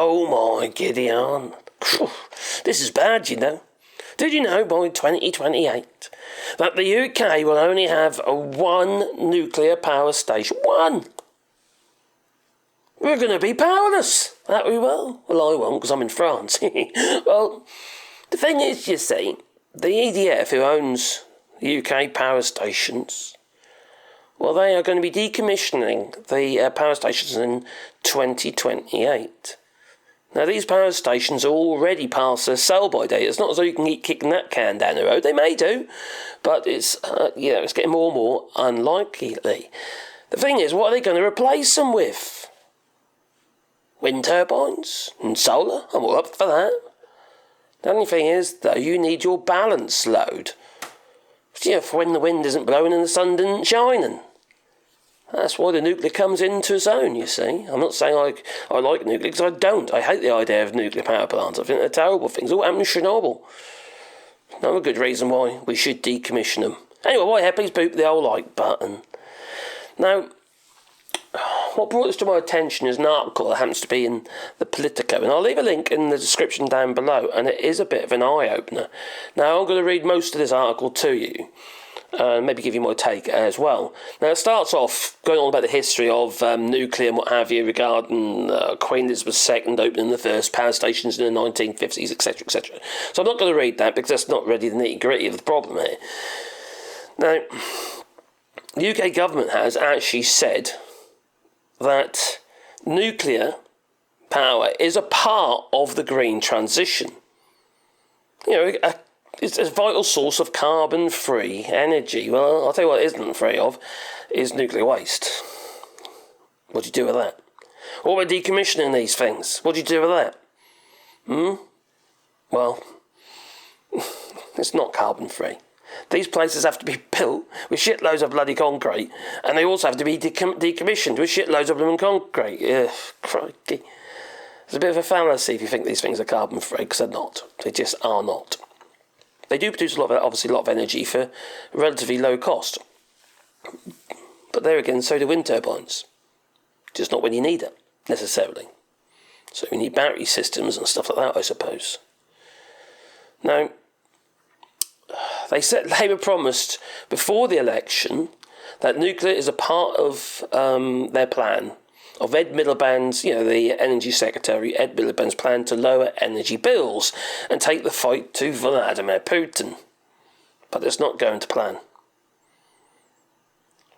Oh my Gideon. This is bad, you know. Did you know by 2028 that the UK will only have one nuclear power station? One! We're going to be powerless. That we will. Well, I won't because I'm in France. Well, the thing is, you see, the EDF, who owns UK power stations, well, they are going to be decommissioning the power stations in 2028. Now, these power stations are already past their sell-by date. It's not as though you can keep kicking that can down the road. They may do, but it's it's getting more and more unlikely. The thing is, what are they going to replace them with? Wind turbines and solar? I'm all up for that. The only thing is, though, you need your balance load. For when the wind isn't blowing and the sun isn't shining. That's why the nuclear comes into its own, you see. I'm not saying I like nuclear, because I don't. I hate the idea of nuclear power plants. I think they're terrible things. All happened in Chernobyl. Another good reason why we should decommission them. Anyway, whitehead, please boot the old like button. Now, what brought this to my attention is an article that happens to be in the Politico, and I'll leave a link in the description down below, and it is a bit of an eye-opener. Now, I'm going to read most of this article to you, maybe give you my take as well. Now, it starts off going on about the history of nuclear and what have you, regarding Queen Elizabeth II opening the first power stations in the 1950s, etc., etc. So I'm not going to read that, because that's not really the nitty-gritty of the problem here. Now, the UK government has actually said that nuclear power is a part of the green transition. It's a vital source of carbon-free energy. Well, I'll tell you what it isn't free of, is nuclear waste. What do you do with that? What about decommissioning these things? What do you do with that? Well, it's not carbon-free. These places have to be built with shitloads of bloody concrete, and they also have to be decommissioned with shitloads of bloody concrete. Ugh, crikey. It's a bit of a fallacy if you think these things are carbon-free, because they're not. They just are not. They do produce a lot of energy for relatively low cost. But there again, so do wind turbines. Just not when you need it, necessarily. So you need battery systems and stuff like that, I suppose. Now, Labour promised before the election that nuclear is a part of their plan, of Ed Miliband's, the Energy Secretary Ed Miliband's plan to lower energy bills and take the fight to Vladimir Putin. But it's not going to plan.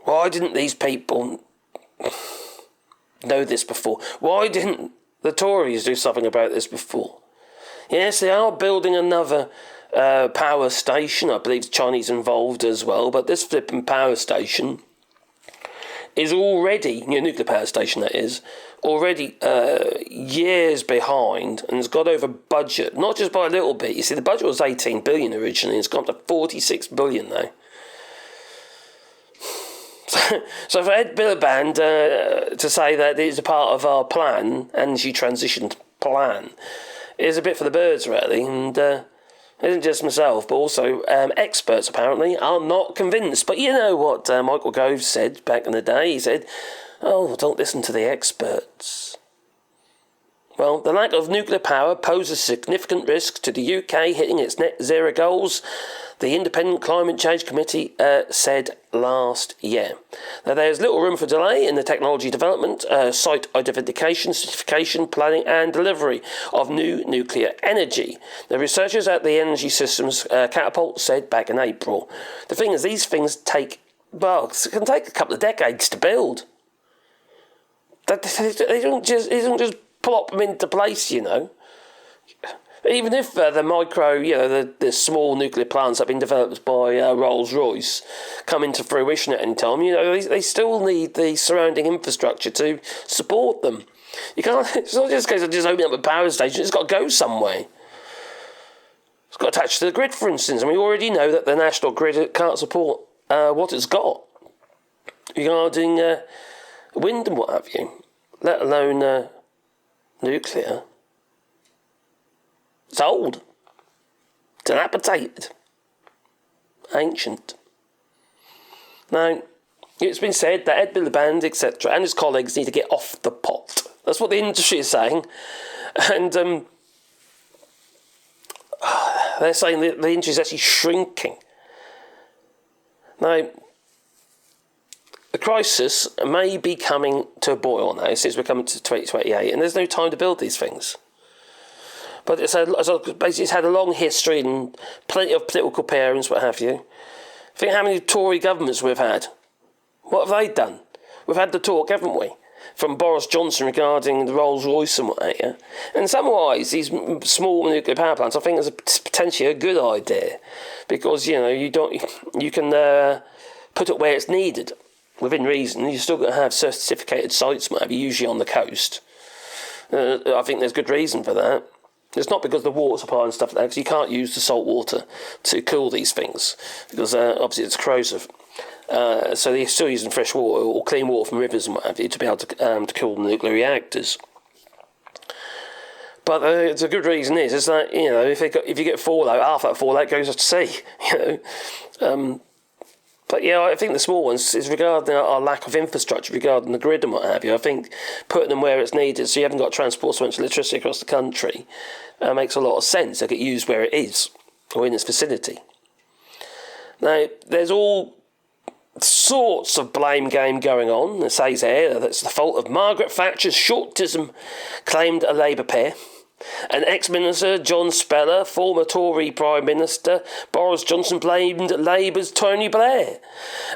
Why didn't these people know this before? Why didn't the Tories do something about this before? Yes, they are building another power station. I believe the Chinese involved as well, but this flipping power station is already, nuclear power station that is, already years behind, and has got over budget, not just by a little bit. You see, the budget was 18 billion originally, it's gone up to 46 billion now. So for Ed Miliband to say that it's a part of our plan, energy transition plan, is a bit for the birds, really, and it isn't just myself, but also experts, apparently, are not convinced. But you know what Michael Gove said back in the day? He said, don't listen to the experts. Well, the lack of nuclear power poses significant risk to the UK hitting its net zero goals, the Independent Climate Change Committee said last year. Now, there's little room for delay in the technology development, site identification, certification, planning and delivery of new nuclear energy. The researchers at the Energy Systems Catapult said back in April. The thing is, these things it can take a couple of decades to build. They don't just plop them into place, Even if the micro, the small nuclear plants that have been developed by Rolls-Royce come into fruition at any time, they still need the surrounding infrastructure to support them. You can't. It's not just a case of just opening up a power station. It's got to go somewhere. It's got attached to the grid, for instance. And we already know that the national grid can't support what it's got regarding wind and what have you, let alone nuclear. It's old, dilapidated, ancient. Now, it's been said that Ed Miliband, etc., and his colleagues need to get off the pot. That's what the industry is saying. And they're saying that the industry is actually shrinking. Now, the crisis may be coming to a boil now since we're coming to 2028, and there's no time to build these things. But it's had a long history and plenty of political parents, what have you. Think how many Tory governments we've had. What have they done? We've had the talk, haven't we? From Boris Johnson regarding the Rolls-Royce and what have you. And in some ways, these small nuclear power plants, I think is potentially a good idea. Because, you can put it where it's needed. Within reason, you've still got to have certificated sites, maybe, usually on the coast. I think there's good reason for that. It's not because of the water supply and stuff like that, because you can't use the salt water to cool these things, because obviously it's corrosive. So they're still using fresh water or clean water from rivers and what have you to be able to cool the nuclear reactors. But the good reason is that, if you get fallout, half that fallout goes to sea, But yeah, I think the small ones is regarding our lack of infrastructure, regarding the grid and what have you. I think putting them where it's needed, so you haven't got to transport so much electricity across the country, makes a lot of sense. They get used where it is, or in its vicinity. Now, there's all sorts of blame game going on. It says here that's the fault of Margaret Thatcher's shortism, claimed a Labour pair. And ex-minister John Speller, former Tory Prime Minister Boris Johnson blamed Labour's Tony Blair.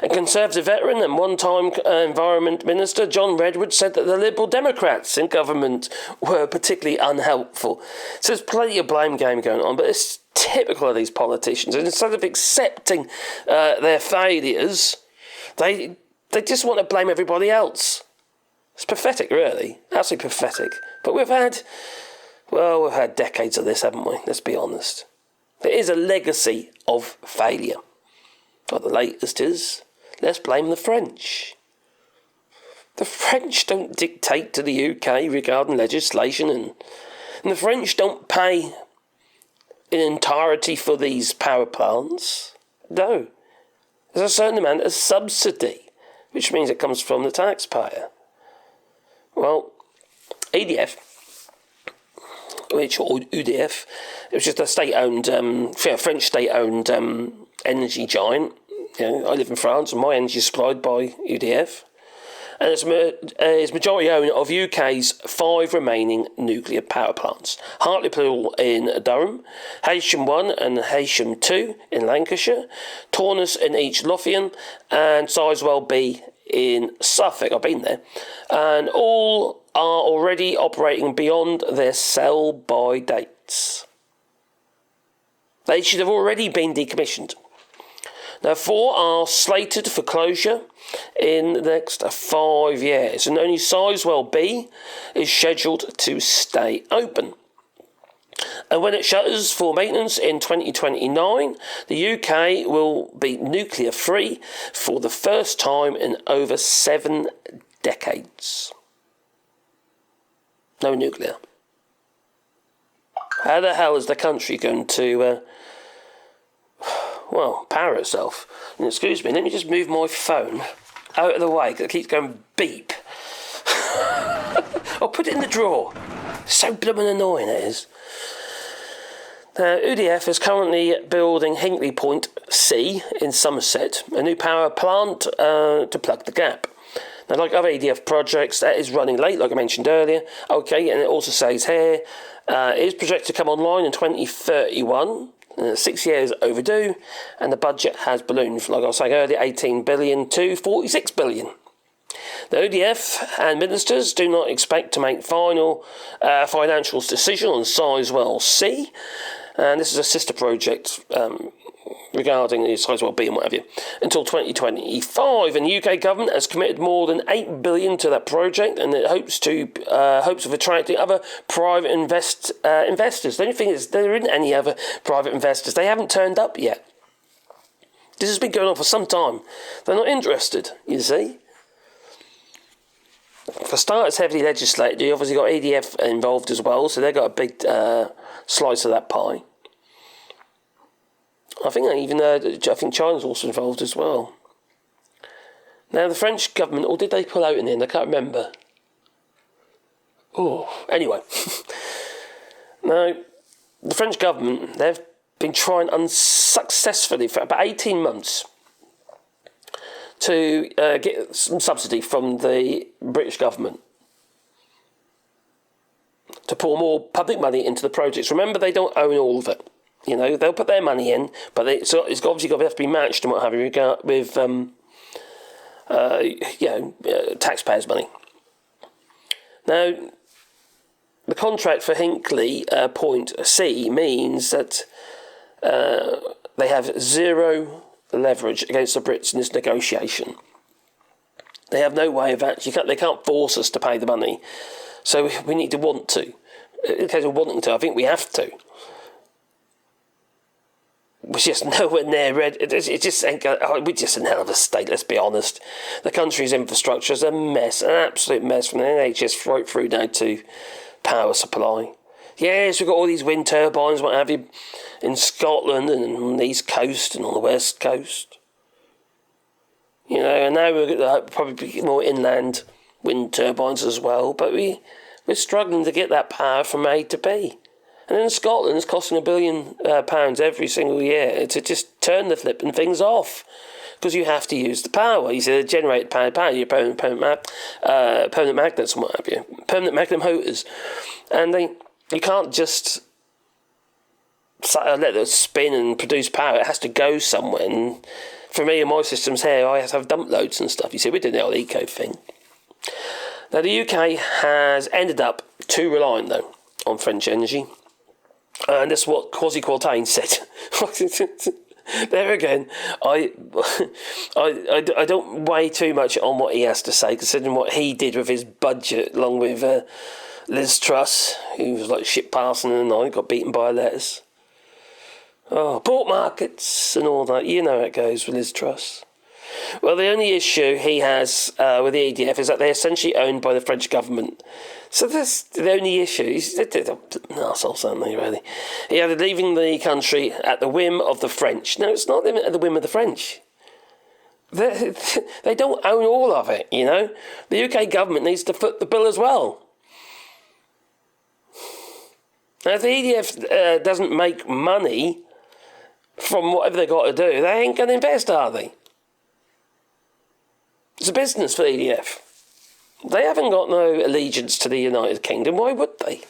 And Conservative veteran and one-time Environment Minister John Redwood said that the Liberal Democrats in government were particularly unhelpful. So there's plenty of blame game going on, but it's typical of these politicians. And instead of accepting their failures, they just want to blame everybody else. It's pathetic, really. Absolutely pathetic. But we've had decades of this, haven't we? Let's be honest. It is a legacy of failure. But the latest is, let's blame the French. The French don't dictate to the UK regarding legislation, and the French don't pay in entirety for these power plants. No. There's a certain amount of subsidy, which means it comes from the taxpayer. Well, EDF, or EDF, it was just a state-owned, French state-owned energy giant. I live in France, and my energy is supplied by EDF. And it's majority owner of UK's 5 remaining nuclear power plants. Hartlepool in Durham, Heysham 1 and Heysham 2 in Lancashire, Torness in East Lothian, and Sizewell B in Suffolk. I've been there. And all are already operating beyond their sell-by dates. They should have already been decommissioned. Now, 4 are slated for closure in the next 5 years, and only Sizewell B is scheduled to stay open. And when it shutters for maintenance in 2029, the UK will be nuclear-free for the first time in over 7 decades. No nuclear. How the hell is the country going to, power itself? And excuse me, let me just move my phone out of the way, because it keeps going beep. I'll put it in the drawer. So blooming annoying it is. Now, EDF is currently building Hinkley Point C in Somerset, a new power plant to plug the gap. Now, like other EDF projects, that is running late, like I mentioned earlier. Okay, and it also says here, it is projected to come online in 2031, 6 years overdue, and the budget has ballooned, like I was saying earlier, 18 billion to 46 billion. The ODF and ministers do not expect to make final financial decision on Sizewell C, and this is a sister project regarding the Sizewell B and what have you, until 2025. And the UK government has committed more than 8 billion to that project, and it hopes of attracting other private investors. The only thing is there isn't any other private investors. They haven't turned up yet. This has been going on for some time. They're not interested, you see. For starters, heavily legislated. You obviously got EDF involved as well, so they've got a big slice of that pie. I think China's also involved as well. Now, the French government, or did they pull out in the end? I can't remember. Oh, anyway. Now, the French government, they've been trying unsuccessfully for about 18 months to get some subsidy from the British government to pour more public money into the projects. Remember, they don't own all of it. You know, they'll put their money in, but it's obviously got to have to be matched and what have you with taxpayers' money. Now, the contract for Hinkley Point C means that they have zero leverage against the Brits in this negotiation. They have no way of actually, they can't force us to pay the money. So we need to want to. In the case of wanting to, I think we have to. We're just nowhere near ready. It just ain't going. We're just in hell of a state, let's be honest. The country's infrastructure is a mess, an absolute mess, from the NHS right through down to power supply. Yes, we've got all these wind turbines, what have you, in Scotland and on the East Coast and on the West Coast. You know, and now we're going to probably more inland wind turbines as well, but we're struggling to get that power from A to B. And in Scotland, it's costing £1 billion every single year to just turn the flipping things off, because you have to use the power. You see, the generated power, your permanent magnets and what have you, permanent magnet motors, and you can't just let it spin and produce power. It has to go somewhere. And for me and my systems here, I have to have dump loads and stuff. You see, we're doing the old eco thing. Now, the UK has ended up too reliant, though, on French energy. And that's what Kwasi Kwarteng said. There again, I don't weigh too much on what he has to say, considering what he did with his budget, along with Liz Truss, who was like shit passing in the night, got beaten by letters. Oh, port markets and all that. You know how it goes with Liz Truss. Well, the only issue he has with the EDF is that they're essentially owned by the French government. So that's the only issue. They're arseholes, aren't they, really? He had leaving the country at the whim of the French. No, it's not at the whim of the French. They don't own all of it, you know. The UK government needs to foot the bill as well. Now, if the EDF doesn't make money from whatever they've got to do, they ain't going to invest, are they? It's a business for the EDF. They haven't got no allegiance to the United Kingdom. Why would they?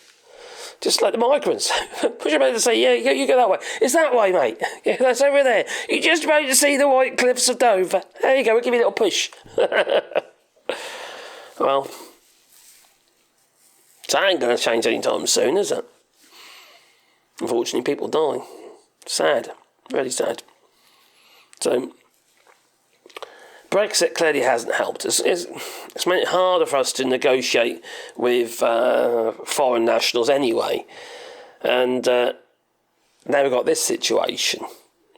Just like the migrants. Push them over to say, yeah, you go that way. It's that way, mate. Yeah, that's over there. You're just about to see the white cliffs of Dover. There you go, we'll give you a little push. Well, that ain't going to change anytime soon, is it? Unfortunately, people die. Sad. Really sad. So, Brexit clearly hasn't helped. It's made it harder for us to negotiate with foreign nationals anyway. And now we've got this situation.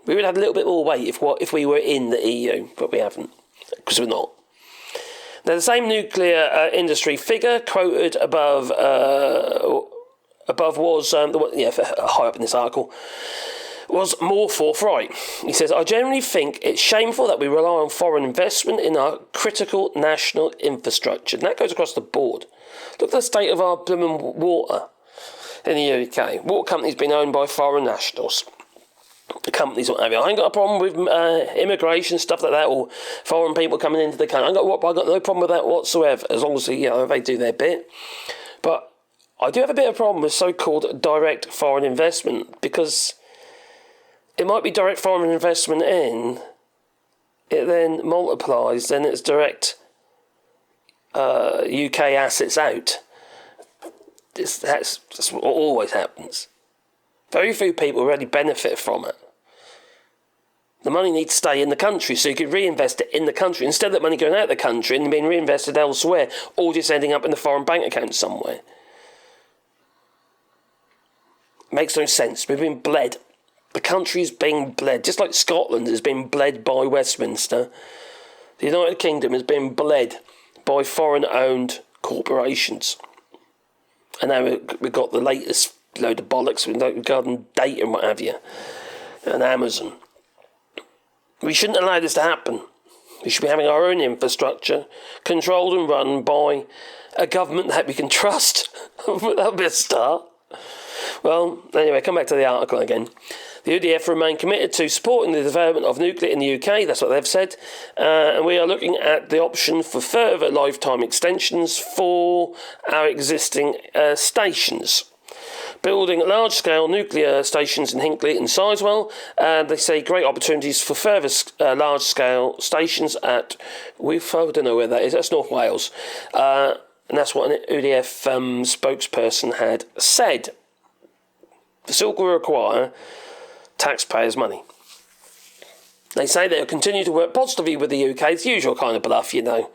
We would have a little bit more weight if we were in the EU, but we haven't, because we're not. Now, the same nuclear industry figure quoted above was, high up in this article, was more forthright. He says, I generally think it's shameful that we rely on foreign investment in our critical national infrastructure. And that goes across the board. Look at the state of our blooming water in the UK. Water companies being owned by foreign nationals. The companies, what have you. I ain't got a problem with immigration, stuff like that, or foreign people coming into the country. I've got no problem with that whatsoever, as long as they do their bit. But I do have a bit of a problem with so-called direct foreign investment, because it might be direct foreign investment in, it then multiplies, then it's direct UK assets out. That's what always happens. Very few people really benefit from it. The money needs to stay in the country, so you could reinvest it in the country, instead of that money going out of the country and being reinvested elsewhere, or just ending up in the foreign bank account somewhere. Makes no sense. We've been bled. The country's being bled, just like Scotland has been bled by Westminster. The United Kingdom has been bled by foreign-owned corporations. And now we've got the latest load of bollocks regarding data and what have you, and Amazon. We shouldn't allow this to happen. We should be having our own infrastructure, controlled and run by a government that we can trust. That'll be a start. Well, anyway, come back to the article again. The EDF remain committed to supporting the development of nuclear in the UK, that's what they've said, and we are looking at the option for further lifetime extensions for our existing stations. Building large-scale nuclear stations in Hinkley and Sizewell, and they say great opportunities for further large-scale stations at I don't know where that is, that's North Wales, and that's what an EDF spokesperson had said. The silk will require taxpayers' money. They say they'll continue to work positively with the UK. It's the usual kind of bluff, you know.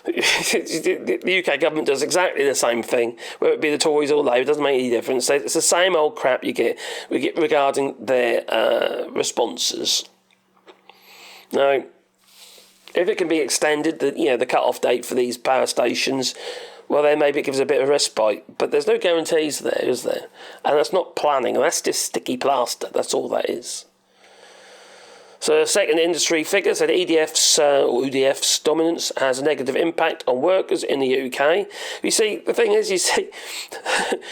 The UK government does exactly the same thing, whether it be the Tories or Labour, it doesn't make any difference. It's the same old crap we get regarding their responses. Now, if it can be extended, the cut-off date for these power stations, well, then maybe it gives a bit of respite. But there's no guarantees there, is there? And that's not planning. That's just sticky plaster. That's all that is. So, second industry figure said EDF's dominance has a negative impact on workers in the UK. You see, the thing is,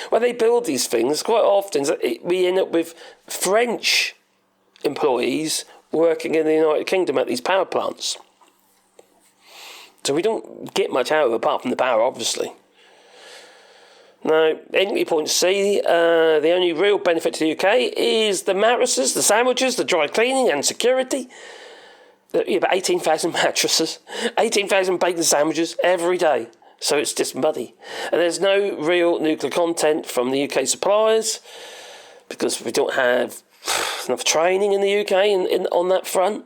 when they build these things, quite often we end up with French employees working in the United Kingdom at these power plants. So we don't get much out of it apart from the power, obviously. Now, Hinkley Point C, the only real benefit to the UK is the mattresses, the sandwiches, the dry cleaning and security. About 18,000 mattresses, 18,000 bacon sandwiches every day. So it's just muddy. And there's no real nuclear content from the UK suppliers because we don't have enough training in the UK on that front.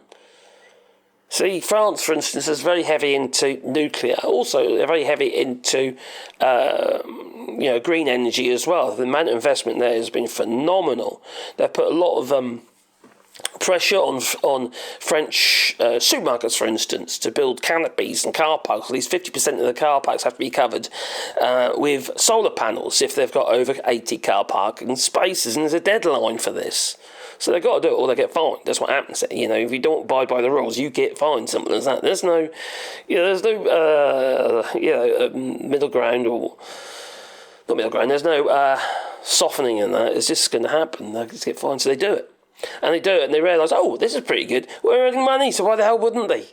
See, France, for instance, is very heavy into nuclear. Also, they're very heavy into, green energy as well. The amount of investment there has been phenomenal. They've put a lot of pressure on French supermarkets, for instance, to build canopies and car parks. At least 50% of the car parks have to be covered with solar panels if they've got over 80 car parking spaces. And there's a deadline for this. So they've got to do it or they get fined. That's what happens. If you don't abide by the rules, you get fined. Simple as that. There's no, middle ground or not middle ground. There's no softening in that. It's just going to happen. They just get fined, so they do it. And they do it, and they realise, oh, this is pretty good. We're earning money, so why the hell wouldn't they?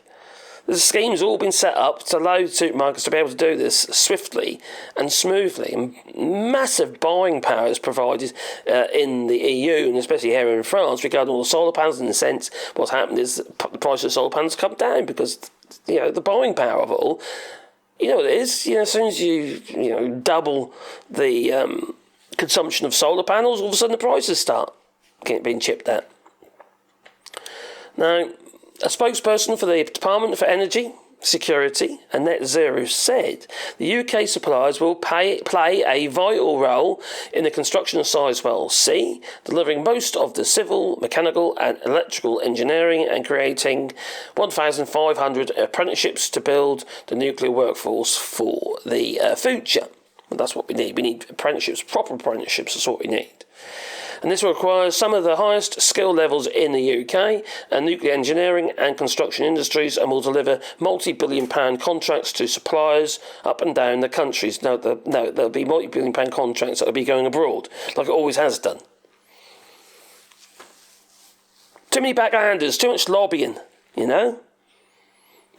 The scheme's all been set up to allow supermarkets to be able to do this swiftly and smoothly. And massive buying power is provided in the EU, and especially here in France, regarding all the solar panels. In a sense, what's happened is the price of solar panels come down because, the buying power of it all. You know what it is? As soon as you double the consumption of solar panels, all of a sudden the prices start being chipped at. Now, a spokesperson for the Department for Energy Security and Net Zero said the UK suppliers will play a vital role in the construction of Sizewell C, delivering most of the civil, mechanical and electrical engineering and creating 1,500 apprenticeships to build the nuclear workforce for the future. And that's what we need. We need apprenticeships, proper apprenticeships, that's what we need. And this requires some of the highest skill levels in the UK and nuclear engineering and construction industries, and will deliver multi-billion-pound contracts to suppliers up and down the countries. No, there'll be multi-billion-pound contracts that will be going abroad, like it always has done. Too many backhanders, too much lobbying,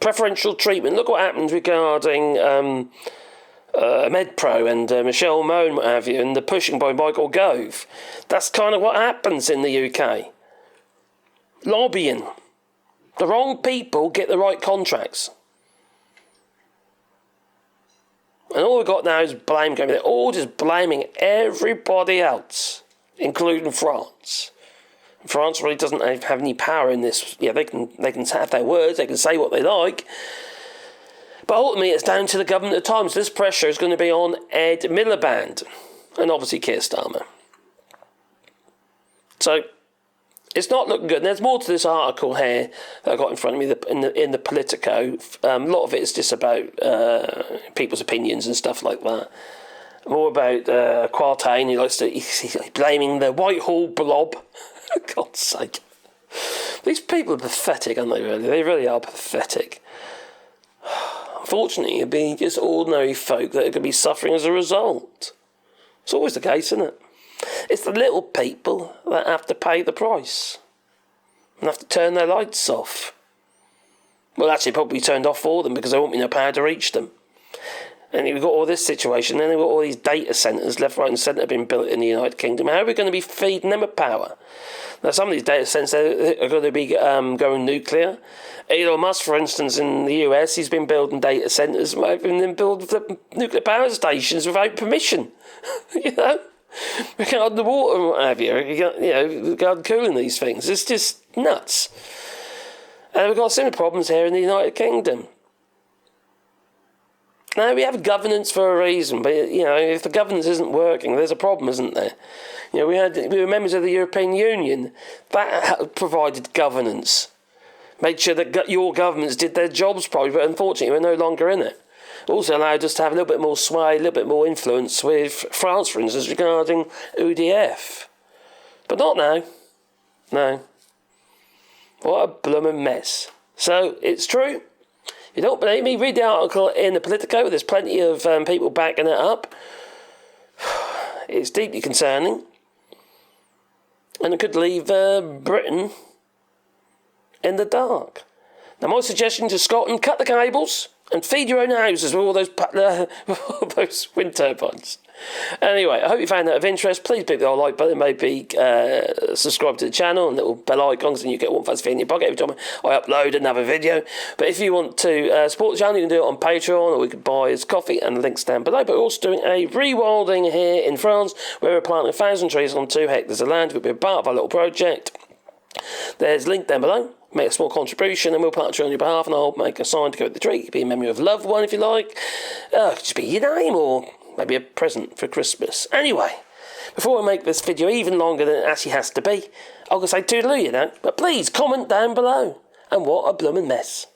Preferential treatment. Look what happened regarding MedPro and Michelle Mone, what have you, and the pushing by Michael Gove. That's kind of what happens in the UK. Lobbying. The wrong people get the right contracts. And all we've got now is blame going. They're all just blaming everybody else, including France. France really doesn't have any power in this. Yeah, they can have their words, they can say what they like. But ultimately, it's down to the government at times. This pressure is going to be on Ed Miliband and obviously Keir Starmer. So it's not looking good. And there's more to this article here that I got in front of me in the Politico. A lot of it is just about people's opinions and stuff like that. More about Quartain. He's blaming the Whitehall blob. For God's sake. These people are pathetic, aren't they, really? They really are pathetic. Unfortunately, it'd be just ordinary folk that are going to be suffering as a result. It's always the case, isn't it? It's the little people that have to pay the price and have to turn their lights off. Well, actually, probably turned off for them because there won't be no power to reach them. And you've got all this situation, then you've got all these data centres left, right and centre being built in the United Kingdom. How are we going to be feeding them with power? Now, some of these data centres are going to be going nuclear. Elon Musk, for instance, in the US, he's been building data centres and then build the nuclear power stations without permission. You know? Regarding the water and what have you. Regarding cooling these things. It's just nuts. And we've got similar problems here in the United Kingdom. Now, we have governance for a reason, but, if the governance isn't working, there's a problem, isn't there? We were members of the European Union. That provided governance. Made sure that your governments did their jobs properly, but unfortunately, we're no longer in it. Also allowed us to have a little bit more sway, a little bit more influence with France, for instance, regarding EDF. But not now. No. What a blooming mess. So, it's true. You don't believe me? Read the article in the Politico. There's plenty of people backing it up. It's deeply concerning. And it could leave Britain in the dark. Now, my suggestion to Scotland, cut the cables and feed your own houses with all those wind turbines. Anyway, I hope you found that of interest. Please click the like button, maybe subscribe to the channel and little bell icons, and you get one fast thing in your pocket every time I upload another video. But if you want to support the channel, you can do it on Patreon, or we could buy us coffee, and the link's down below. But we're also doing a rewilding here in France, where we're planting 1,000 trees on 2 hectares of land. We'll be a part of our little project. There's a link down below. Make a small contribution and we'll plant a tree on your behalf, and I'll make a sign to go with the tree. It could be a memory of a loved one if you like. It could just be your name, or maybe a present for Christmas. Anyway, before I make this video even longer than it actually has to be, I'm going to say toodaloo, but please comment down below. And what a blooming mess.